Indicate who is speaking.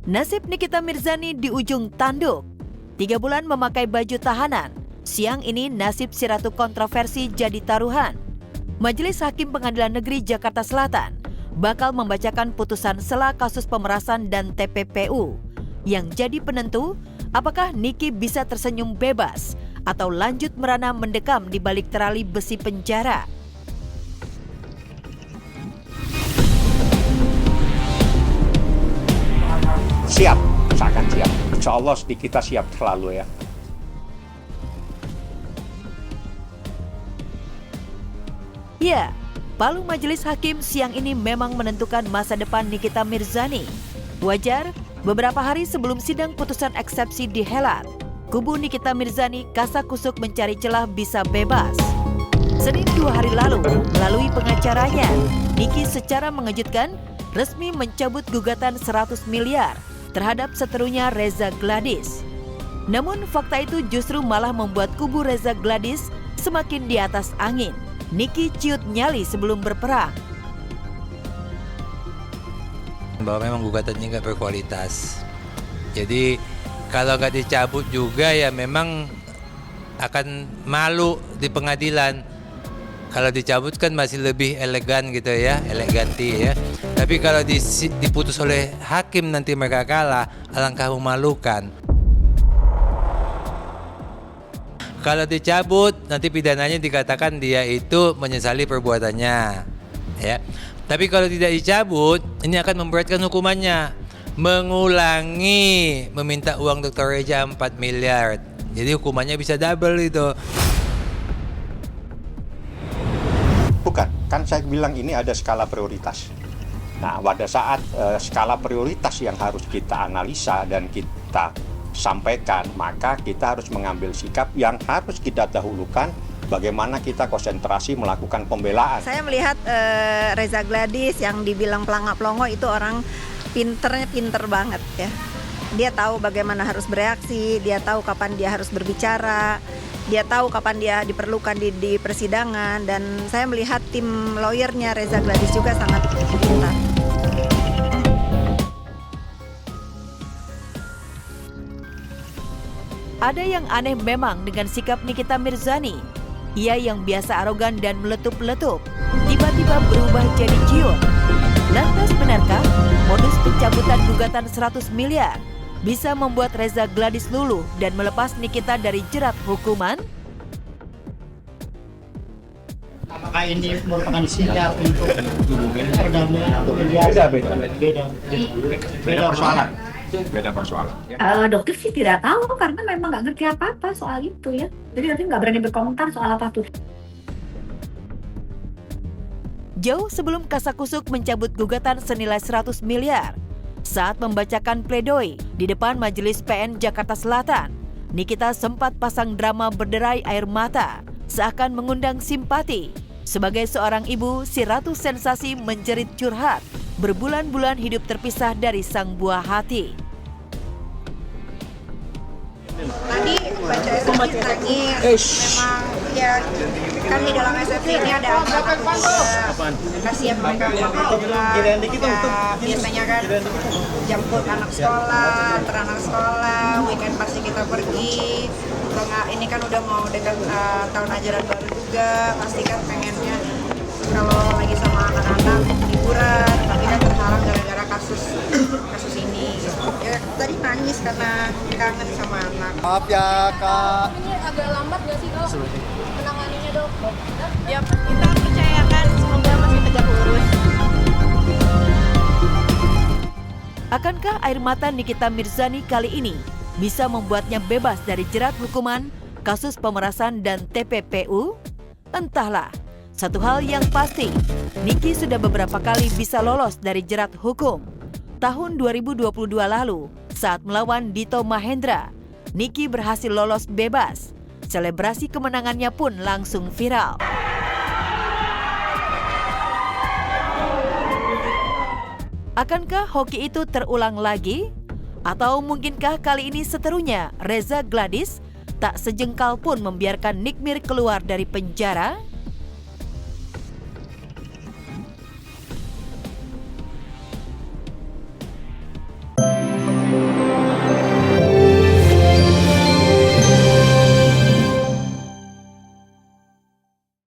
Speaker 1: Nasib Nikita Mirzani di ujung tanduk. 3 bulan memakai baju tahanan. Siang ini nasib si ratu kontroversi jadi taruhan. Majelis Hakim Pengadilan Negeri Jakarta Selatan bakal membacakan putusan sela kasus pemerasan dan TPPU. Yang jadi penentu, apakah Niki bisa tersenyum bebas atau lanjut merana mendekam di balik terali besi penjara.
Speaker 2: Siap, sangat siap. Insya Allah kita siap selalu ya.
Speaker 1: Ya, palu majelis hakim siang ini memang menentukan masa depan Nikita Mirzani. Wajar, beberapa hari sebelum sidang putusan eksepsi dihelat, kubu Nikita Mirzani kasakusuk mencari celah bisa bebas. Senin 2 hari lalu, melalui pengacaranya, Niki secara mengejutkan resmi mencabut gugatan 100 miliar terhadap seterunya Reza Gladys. Namun fakta itu justru malah membuat kubu Reza Gladys semakin di atas angin. Niki ciut nyali sebelum berperang.
Speaker 3: Bahwa memang gugatannya nggak berkualitas. Jadi kalau nggak dicabut juga ya memang akan malu di pengadilan. Kalau dicabut kan masih lebih elegan gitu ya, eleganti ya. Tapi kalau diputus oleh hakim nanti mereka kalah, alangkah memalukan. Kalau dicabut, nanti pidananya dikatakan dia itu menyesali perbuatannya, ya. Tapi kalau tidak dicabut, ini akan memberatkan hukumannya. Mengulangi meminta uang Dr. Reza 4 miliar. Jadi hukumannya bisa double itu.
Speaker 2: Bukan, kan saya bilang ini ada skala prioritas. Nah, pada saat skala prioritas yang harus kita analisa dan kita sampaikan, maka kita harus mengambil sikap yang harus kita dahulukan bagaimana kita konsentrasi melakukan pembelaan.
Speaker 4: Saya melihat Reza Gladys yang dibilang pelangak-pelongo itu orang pinter banget ya. Dia tahu bagaimana harus bereaksi, dia tahu kapan dia harus berbicara, dia tahu kapan dia diperlukan di persidangan, dan saya melihat tim lawyernya Reza Gladys juga sangat pintar.
Speaker 1: Ada yang aneh memang dengan sikap Nikita Mirzani. Ia yang biasa arogan dan meletup-letup, tiba-tiba berubah jadi ciut. Lantas benarkah modus pencabutan gugatan 100 miliar bisa membuat Reza Gladys luluh dan melepas Nikita dari jerat hukuman?
Speaker 5: Apakah ini merupakan sikap untuk perdamaian atau beda persoalan?
Speaker 2: Beda persoalan.
Speaker 6: Dokter sih tidak tahu karena memang nggak ngerti apa-apa soal itu ya. Jadi dokter nggak berani berkomentar soal apapun.
Speaker 1: Jauh sebelum Kasakusuk mencabut gugatan senilai 100 miliar, saat membacakan pledoi di depan Majelis PN Jakarta Selatan, Nikita sempat pasang drama berderai air mata, seakan mengundang simpati. Sebagai seorang ibu, si Ratu Sensasi menjerit curhat, berbulan-bulan hidup terpisah dari sang buah hati.
Speaker 4: Tadi baca SFI nangis, memang ya kan di dalam SFI ini ada kasihan mereka biasanya kan jemput anak sekolah, antar anak sekolah, weekend pasti kita pergi. Ini kan udah mau dekat tahun ajaran baru juga, pasti kan pengennya kalau lagi sama anak-anak liburan, tapi kan terhalang gara-gara kasus ini. Ya tadi nangis karena kangen sama anak.
Speaker 7: Maaf ya Kak.
Speaker 8: Ini agak lambat nggak sih dok? Menanganinya dok? Ya kita percayakan semoga masih tegak lurus.
Speaker 1: Akankah air mata Nikita Mirzani kali ini bisa membuatnya bebas dari jerat hukuman kasus pemerasan dan TPPU? Entahlah. Satu hal yang pasti, Niki sudah beberapa kali bisa lolos dari jerat hukum. Tahun 2022 lalu, saat melawan Dito Mahendra, Niki berhasil lolos bebas. Selebrasi kemenangannya pun langsung viral. Akankah hoki itu terulang lagi? Atau mungkinkah kali ini seterunya Reza Gladys tak sejengkal pun membiarkan Nikmir keluar dari penjara?